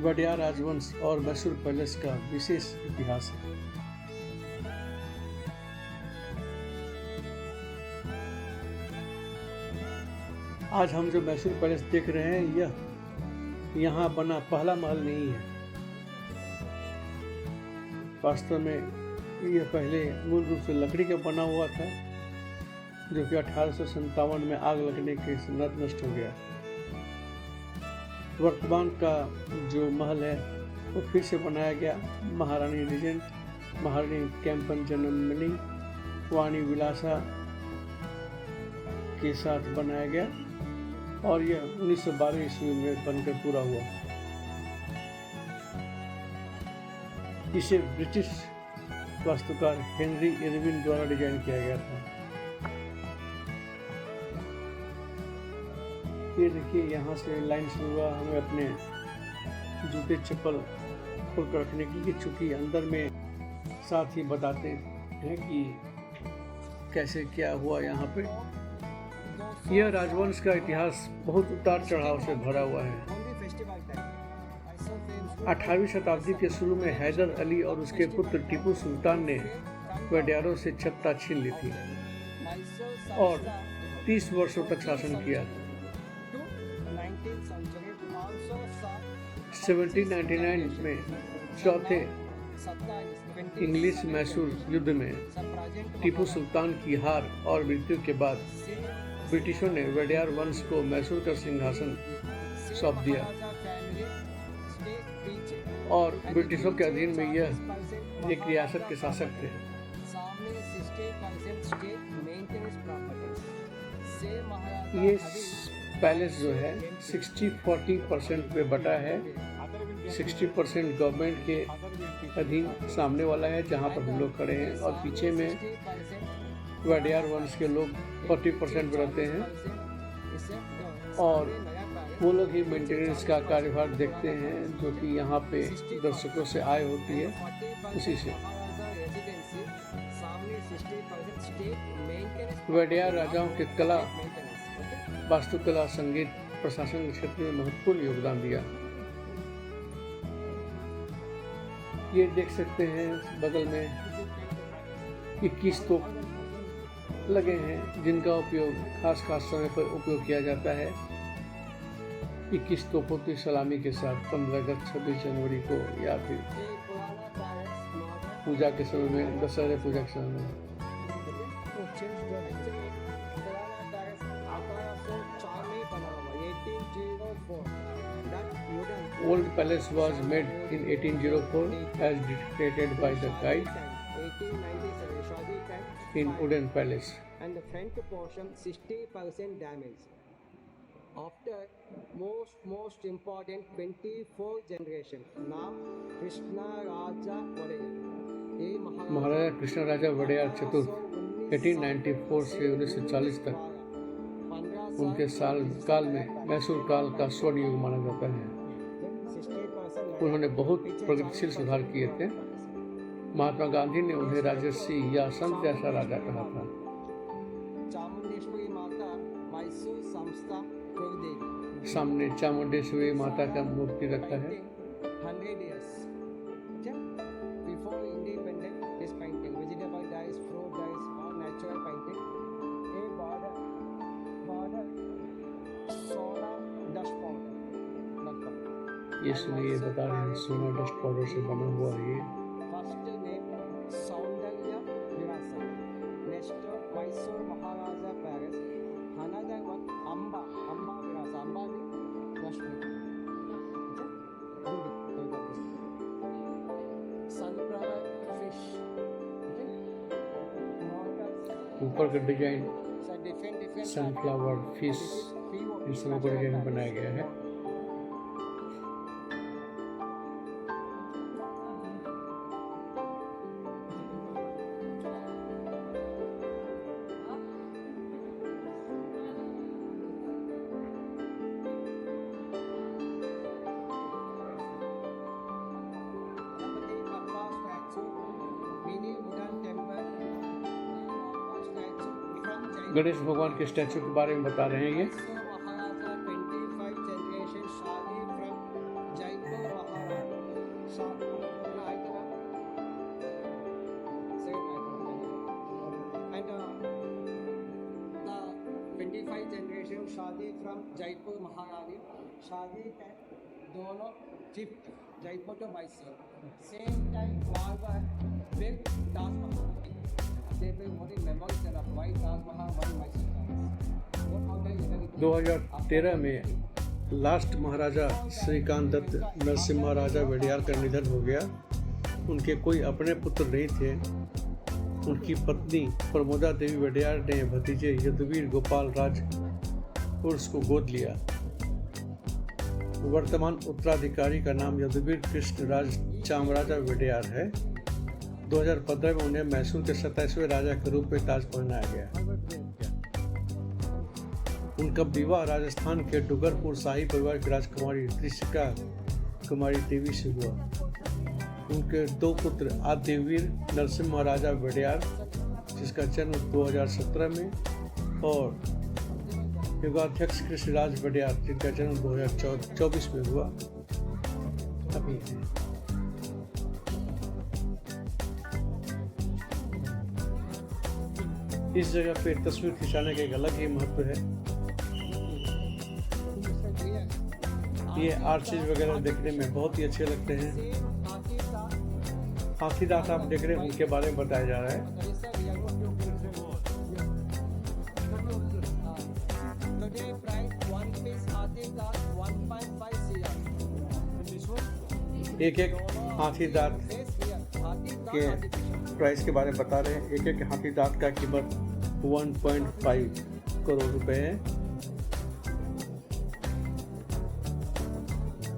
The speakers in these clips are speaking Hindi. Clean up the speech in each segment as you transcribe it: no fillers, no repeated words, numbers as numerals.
वडियार राजवंश और मैसूर पैलेस का विशेष इतिहास है। आज हम जो मैसूर पैलेस देख रहे हैं यह यहाँ बना पहला महल नहीं है। वास्तव में यह पहले मूल रूप से लकड़ी का बना हुआ था, जो कि 1857 में आग लगने के नष्ट हो गया। वर्तमान का जो महल है वो फिर से बनाया गया। महारानी रीजेंट महारानी कैंपन जन्ममणि वाणी विलासा के साथ बनाया गया और यह 1912 ईस्वी में बनकर पूरा हुआ। इसे ब्रिटिश वास्तुकार हेनरी इरविन द्वारा डिजाइन किया गया था। ये देखिए, यहाँ से लाइन शुरू हुआ हमें अपने जूते चप्पल खोल कर रखने की, चूँकि अंदर में साथ ही बताते हैं कि कैसे क्या हुआ यहाँ पे। यह राजवंश का इतिहास बहुत उतार चढ़ाव से भरा हुआ है। 18वीं शताब्दी के शुरू में हैदर अली और उसके पुत्र टीपू सुल्तान ने वडियारों से सत्ता छीन ली थी और 30 वर्षों तक शासन किया। 1799 में चौथे इंग्लिश मैसूर युद्ध में टीपू सुल्तान की हार और मृत्यु के बाद ब्रिटिशों ने वडियार वंश को मैसूर का सिंहासन सौंप दिया और ब्रिटिशों के अधीन में यह एक रियासत के शासक थे। ये पैलेस जो है 60-40% में बटा है। 60% गवर्नमेंट के अधीन सामने वाला है जहाँ पर हम लोग खड़े हैं, और पीछे में वडियार वंश के लोग 40% में रहते हैं और वो लोग ही मेंटेनेंस का कार्यभार देखते हैं, जो कि यहाँ पे दर्शकों से आय होती है उसी से। वडियार राजाओं के कला, वास्तुकला, संगीत, प्रशासन के क्षेत्र में महत्वपूर्ण योगदान दिया। ये देख सकते हैं बगल में 21 तोप लगे हैं जिनका उपयोग खास समय पर उपयोग किया जाता है। 21 तोपों की सलामी के साथ 15 अगस्त, 26 जनवरी को या फिर पूजा के समय में, दशहरे पूजा के समय में। Old palace was made in 1804 as dictated by the guide in wooden palace. And the front portion 60% damage. After most important 24 generation. Now Krishna Raja Wadiyar. महाराजा कृष्ण राजा वडियार चतुर्थ 1894 से 1940 तक उनके काल में मैसूर काल का स्वर्ण युग माना जाता है। उन्होंने बहुत प्रगतिशील सुधार किए थे। महात्मा गांधी ने उन्हें राजर्षि या संत जैसा राजा कहा था। सामने चामुंडेश्वरी माता का मूर्ति रखा है। ये सुनिए, बता रहे हैं सोना डस्ट पाउडर से बना हुआ है ये। फर्स्ट नेम सौंदर्य विलासा, नेक्स्ट मैसूर महाराजा palace, another one Amba विलासा, Amba में लक्ष्मी, सनफ्लावर फिश, ऊपर का डिजाइन सनफ्लावर फिश इस तरह का डिजाइन बनाया गया है। गणेश भगवान के स्टैचू के बारे में बता रहे हैं ये। 25 जनरेशन शादी फ्रॉम जयपुर महारानी शादी है दोनों shift Jaipur to Mysore same time मारवा big Taj Mahal they bring very memories of why Taj Mahal why Mysore Palace what how they 2013 में लास्ट महाराजा श्रीकांत दत्त नरसिम्हा राजा वडियार का निधन हो गया। उनके कोई अपने पुत्र नहीं थे। उनकी पत्नी प्रमोदा देवी वडियार ने भतीजे यदुवीर गोपाल राज उर्स को गोद लिया। वर्तमान उत्तराधिकारी का नाम यदुवीर कृष्ण राज चामराजा वडियार है। 2015 में उन्हें मैसूर के 27वें राजा के रूप में ताज पहनाया गया। उनका विवाह राजस्थान के डूंगरपुर शाही परिवार की राजकुमारी त्रिशिका कुमारी देवी से हुआ। उनके दो पुत्र आदिवीर नरसिम्हा राजा वडियार जिसका जन्म 2017 में और युगाध्यक्ष कृष्णराज वडियार जिनका जन्म 2024 में हुआ अभी है। इस जगह पे तस्वीर खिंचाने का एक अलग ही महत्व है। ये आर्चेज वगैरह देखने में बहुत ही अच्छे लगते हैं। हाथी दांत आप देख रहे हैं, उनके बारे में बताया जा रहा है। एक एक हाथी दांत के प्राइस के बारे में बता रहे हैं। एक एक हाथी दांत का कीमत 1.5 करोड़ रुपए है।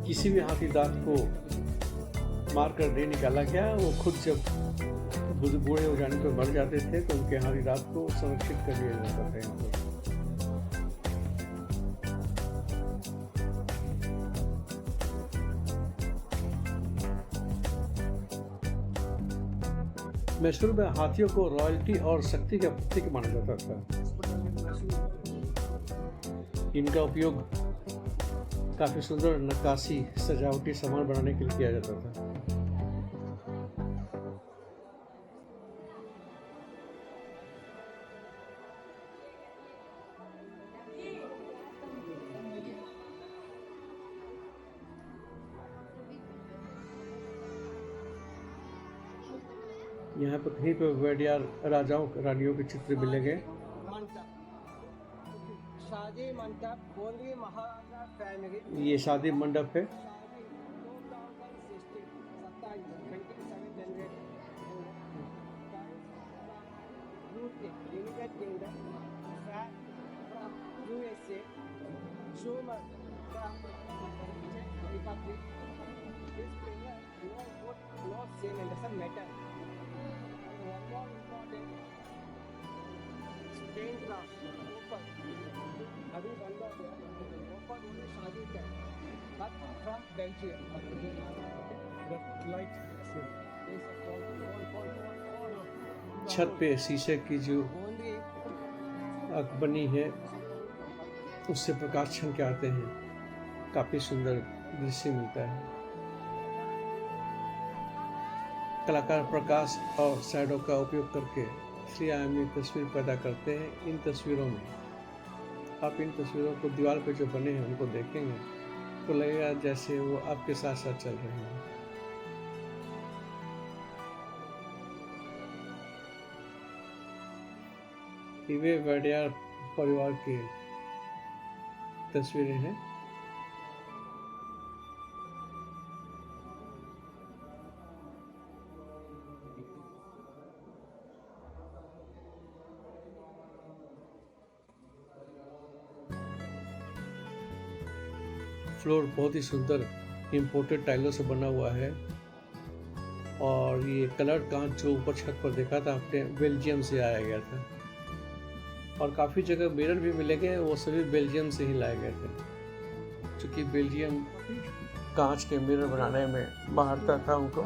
किसी भी हाथी दांत को मारकर नहीं निकाला गया। वो खुद जब बूढ़े हो जाने पर मर जाते थे तो उनके हाथी दांत को संरक्षित कर लिया जाता था। मैसूर में हाथियों को रॉयल्टी और शक्ति का प्रतीक माना जाता था। इनका उपयोग काफी सुंदर नक्काशी सजावटी सामान बनाने के लिए किया जाता था। यहाँ पर कहीं पर वडियार राजाओं रानियों के चित्र मिलेंगे। शादी मंडप बोली महाराजा फैमिली ये शादी मंडप है। छत पे शीशे की जो आँख बनी है उससे प्रकाश छन के आते हैं। काफी सुंदर दृश्य मिलता है। कलाकार प्रकाश और शैडो का उपयोग करके त्रिआयामी तस्वीर पैदा करते हैं। इन तस्वीरों में आप इन तस्वीरों को दीवार पे जो बने हैं उनको देखेंगे तो लगेगा जैसे वो आपके साथ साथ चल रहे हैं। वे वडियार परिवार की तस्वीरें हैं। फ्लोर बहुत ही सुंदर इम्पोर्टेड टाइलों से बना हुआ है और ये कलर कांच जो ऊपर छत पर देखा था आपने बेल्जियम से आया गया था और काफ़ी जगह मिरर भी मिलेंगे, वो सभी बेल्जियम से ही लाए गए थे। चूँकि बेल्जियम कांच के मिरर बनाने में महारता था उनको।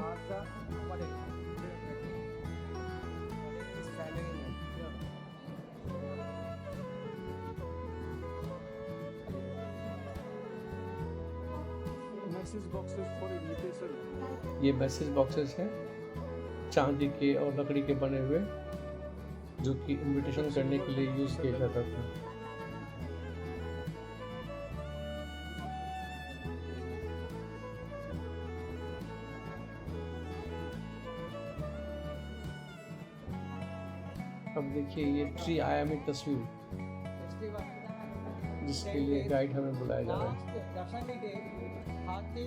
ये मैसेज बॉक्सेस हैं चांदी के और लकड़ी के बने हुए जो कि इनविटेशन करने के लिए यूज़ किया जाता था। अब देखिए ये ट्री आयामी तस्वीर जिसके लिए गाइड हमें बुलाया जा रहा है। दशमी डे हाथी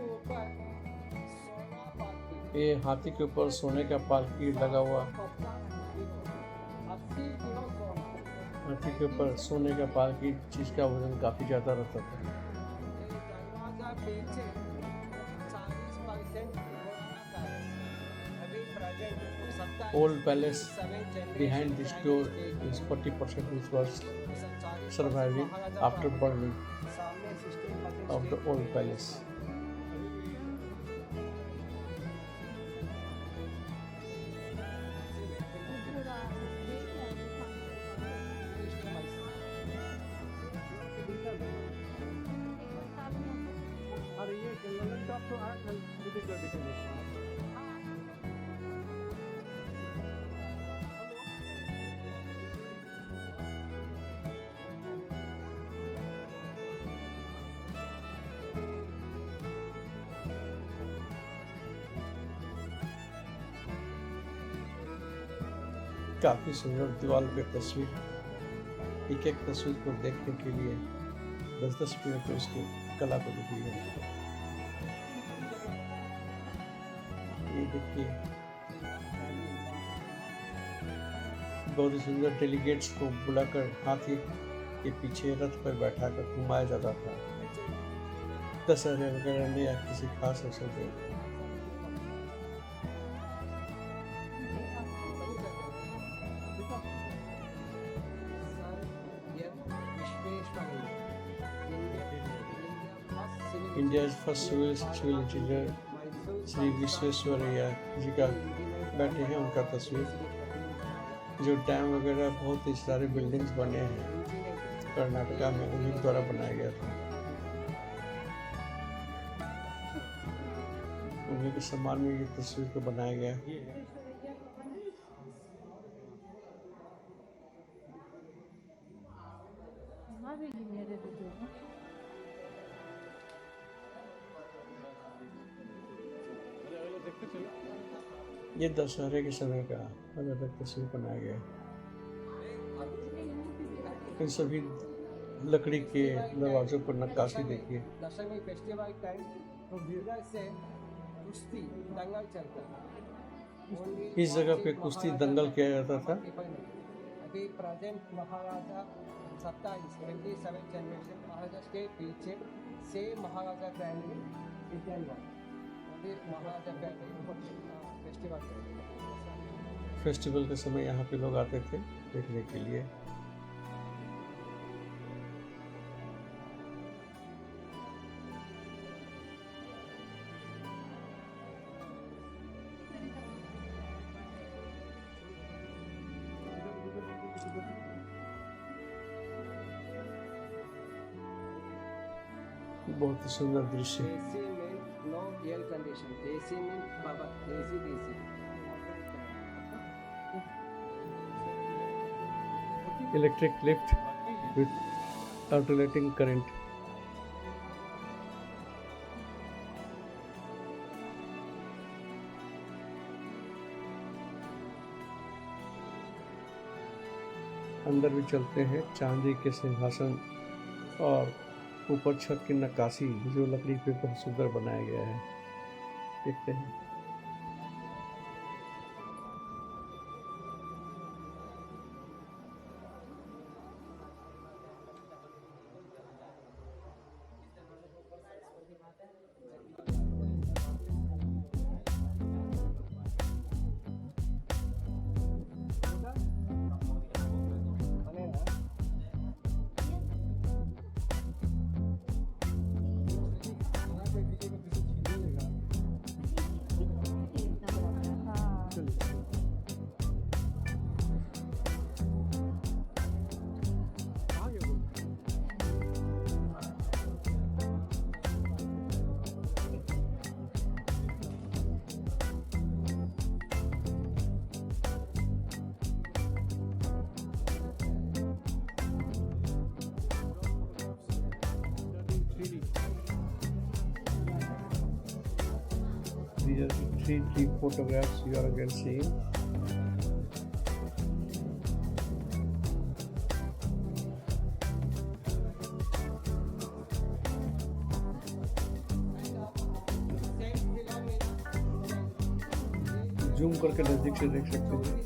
ऊपर सोना पालकी ये हाथी के ऊपर सोने का पालकी लगा हुआ, 80 किलो सोना हाथी के ऊपर सोने का पालकी जिसका वजन काफी ज्यादा रहता था। दरवाजा पीछे 40% अभी present Old palace behind this door is 40% which was surviving after burning of the old palace. काफी सुंदर दीवार पे तस्वीर, एक एक तस्वीर को देखने के लिए 10-10 मिनट उसकी कला को देखिए। ये देखिए बहुत ही सुंदर डेलीगेट्स को बुलाकर हाथी के पीछे रथ पर बैठाकर घुमाया जाता था दशहरे वगैरह में या किसी खास अवसर पर। India's first civil engineer Shri Visvesvaraya जी का बैठे हैं, उनका तस्वीर। जो डैम वगैरह बहुत ही सारे बिल्डिंग्स बने हैं कर्नाटका में, उन्हीं द्वारा बनाया गया था। उन्हीं के सम्मान में ये तस्वीर को बनाया गया। ये दशहरे के समय का अलग अलग तस्वीर बनाया गया। इन सभी लकड़ी के दरवाजों पर नक्काशी देखिए। दशमी फेस्टिवल टाइम तो भीड़ से कुश्ती दंगल चलता है। इस जगह पे कुश्ती दंगल किया जाता था। अभी प्रेजेंट महाराजा 27 जनरेशन महाराजा के पीछे से महाराजा फैमिली रिटर्न हुआ। अभी महाराजा फैमिली फेस्टिवल के समय यहाँ पे लोग आते थे देखने के लिए। बहुत ही सुंदर दृश्य। देसी में नो एयर कंडीशन, देसी में बाबा देसी electric lift with alternating current। अंदर भी चलते हैं। चांदी के सिंहासन और ऊपर छत की नक्काशी जो लकड़ी पे बहुत सुंदर बनाया गया है, देखते हैं। These are the three photographs you are again seeing. Zoom करके नज़दीक से देख सकते हैं।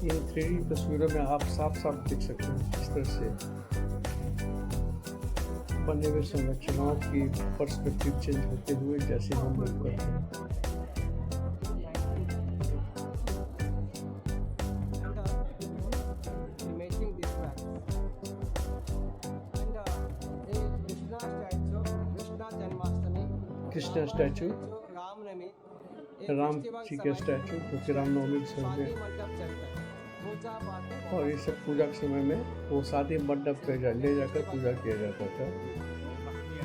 इन 3D तस्वीरों में आप साफ साफ देख सकते हैं किस तरह से बने हुए संरचनाओं की पर्सपेक्टिव चेंज होते हुए जैसे हम लोग करते हैं। कृष्णा स्टैचू, राम जी के स्टैचू जो कि रामनवमी के समय में, और ये सब पूजा के समय में वो शादी मंडप पे ले जाकर पूजा किया जाता था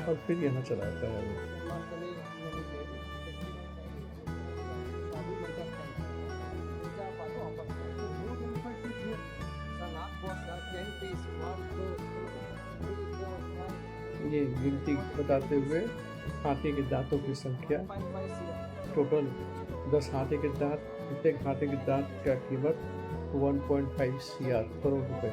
और फिर यहाँ चला आता है वो। ये गिनती बताते हुए हाथी के दांतों की संख्या, टोटल 10 हाथी के दांत, प्रत्येक हाथी के दांत का कीमत 1.5 करोड़ रुपए।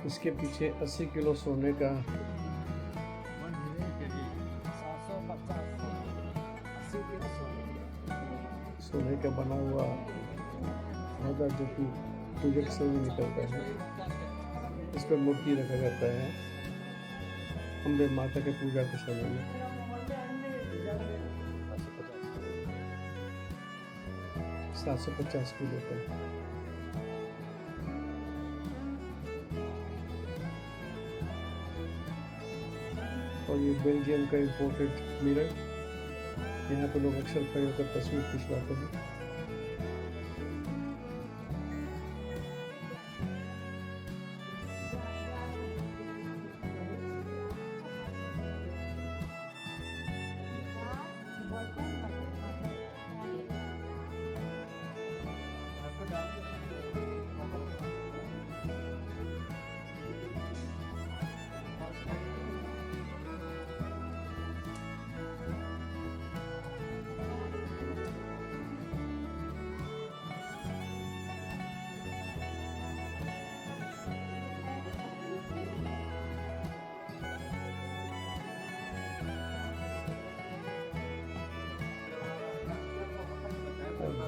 इसके पीछे 80 किलो सोने का बना हुआ होगा जो कि पूजा के समय निकलता है। इस पर मूर्ति रखा जाता है अम्बे माता के पूजा के समय में। 750 किलो का। और ये बेल्जियम का इम्पोर्टेड मिरर, यहाँ पे लोग अक्सर खड़े होकर तस्वीर खिंचवाते हैं।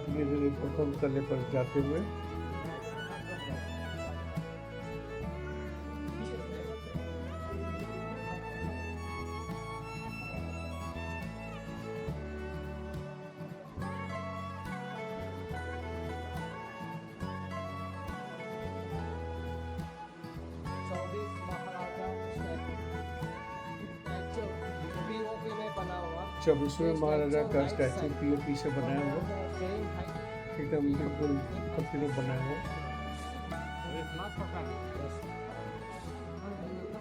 धीरे धीरे प्रथम तले पर जाते हुए चौबीसवें महाराजा का स्टैचू पीओपी से बनाया हुआ, एकदम बिल्कुल प्रतिरूप बनाया हुआ।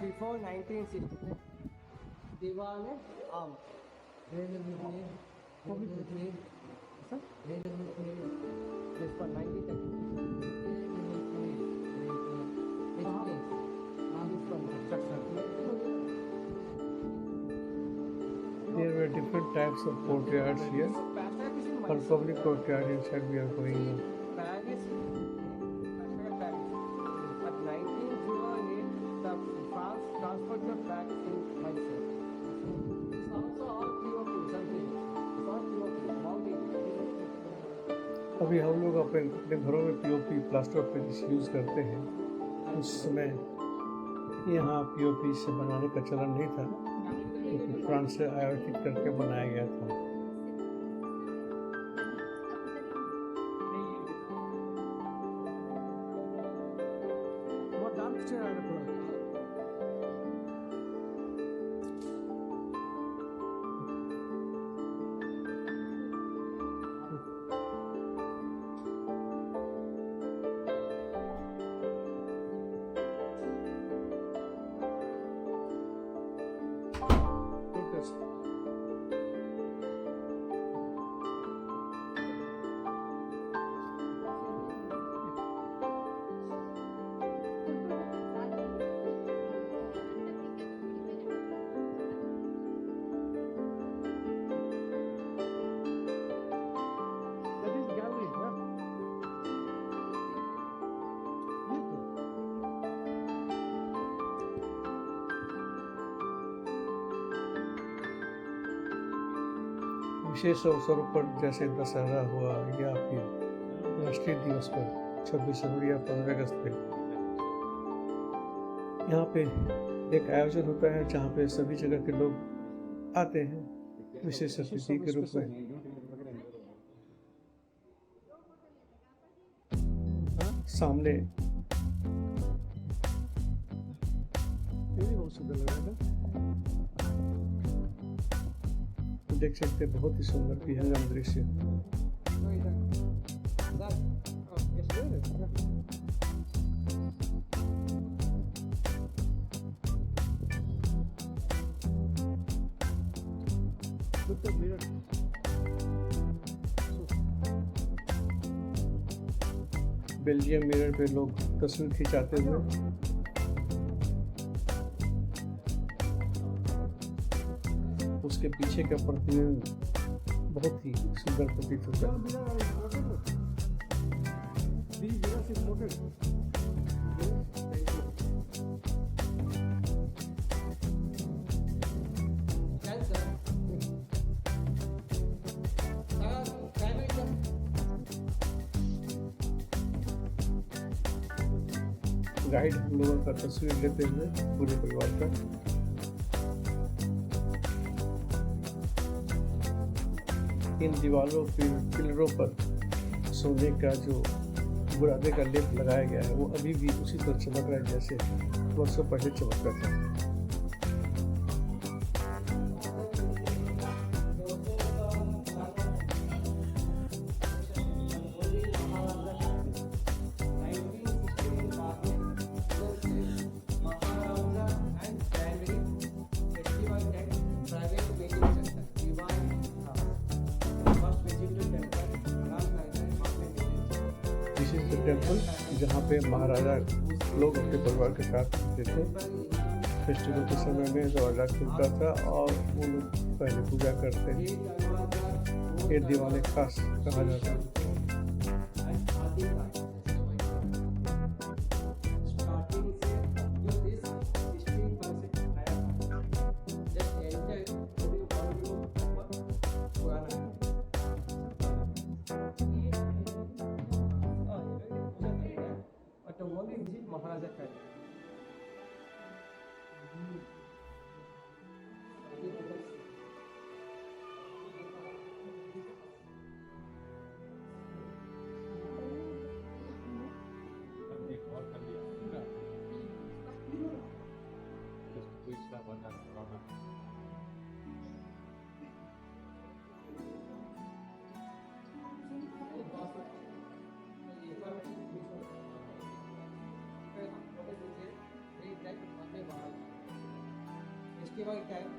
Before 1960, दीवाने आम this for 1930. There were different types of courtyards here. For public courtyard inside we are going now. Paris, at 1908, the France transferred the flag to Mysore. It's also all POP, something. It's all POP, mounting. अभी हम लोग अपने अपने घरों में POP plaster of Paris use करते हैं। उस समय यहाँ पीओपी से बनाने का चलन नहीं था, क्योंकि फ्रांस से आयातित करके बनाया गया था। विशेष अवसरों पर जैसे दशहरा हुआ या फिर राष्ट्रीय दिवस पर 26 जनवरी या 15 अगस्त पे यहाँ पे एक आयोजन होता है जहाँ पे सभी जगह के लोग आते हैं विशेष अतिथि के रूप में। सामने देख सकते हैं बहुत ही सुंदर विहंगम दृश्य। बेल्जियम मिरर पे लोग तस्वीर खिंचाते हुए उसके पीछे का प्रतिबिंब बहुत ही सुंदर प्रतीत होता है। गाइड हम लोगों का तस्वीर लेते हुए पूरे परिवार का। इन दीवारों पिलरों पर सोने का जो बुरादे का लेप लगाया गया है वो अभी भी उसी तरह चमक रहा है जैसे वर्षों पहले चमकता था। टेम्पल जहाँ पे महाराजा लोग अपने परिवार के साथ रहते थे। फेस्टिवल के समय में दरवाजा खुलता था और वो लोग पहले पूजा करते हैं। ये दिवाली खास कहा जाता है। महाराजा का फेस्टिवल टाइम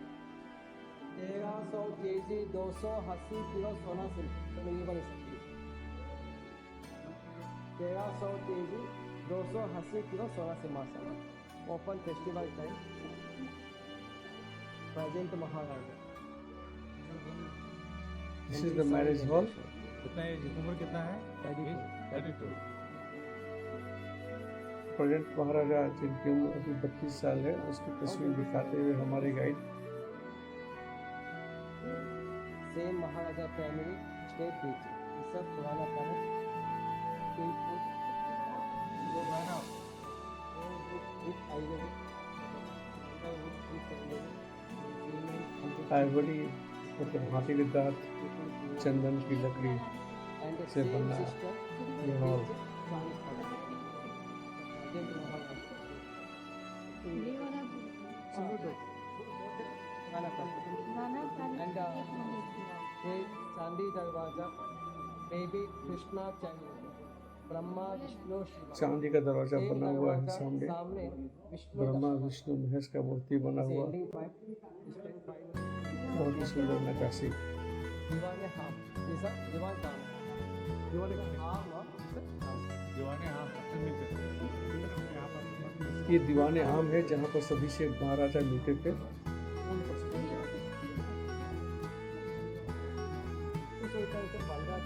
1300 kg 280 किलो सोना सिल्क ये वाली 1300 kg 280 किलो सोना से मासा open festival time present Maharaja. This is the marriage hall. कितना एज उम्र कितना है? 32। प्रेजेंट महाराजा जिनकी उम्र अभी 32 साल है उसकी तस्वीर दिखाते हुए हमारे गाइड। सेम महाराजा फैमिली स्टेट बीच सब पुराना पैलेस वो गाना विथ आइवरी मतलब हाथी के दांत चंदन की लकड़ी and the से same बना sister ये हॉल and ये चांदी दरवाजा बेबी कृष्णा चाहिए ब्रह्मा विष्णु शिव चांदी का दरवाजा Same बना हुआ है दरवाजा सामने सामने विष्णु ब्रह्मा विष्णु महेश का मूर्ति बना हुआ ending point standing point बहुत ही सुंदर नक्काशी दीवाने हाफ जैसा दीवान काम दीवाने हाफ ना दीवाने हाँ सबसे मिलते थे यहाँ पर ये दीवाने आम है जहाँ पर सभी से महाराजा मिलते थे उसे इधर बालराज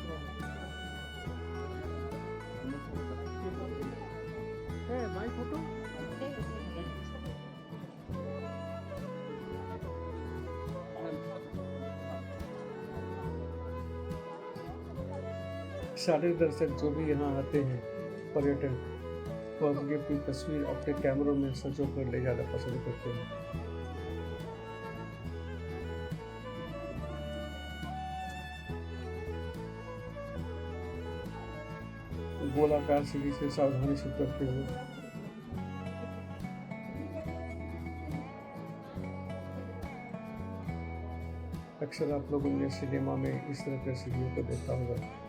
है माय फोटो सारे दर्शक जो भी यहाँ आते हैं पर्यटक वो अपनी अपनी तस्वीर अपने कैमरों में सजो कर ले जाना पसंद करते हैं गोलाकार सीढ़ी से सावधानी से उतरते हुए अक्सर आप लोगों ने सिनेमा में इस तरह के सीढ़ियों को देखा होगा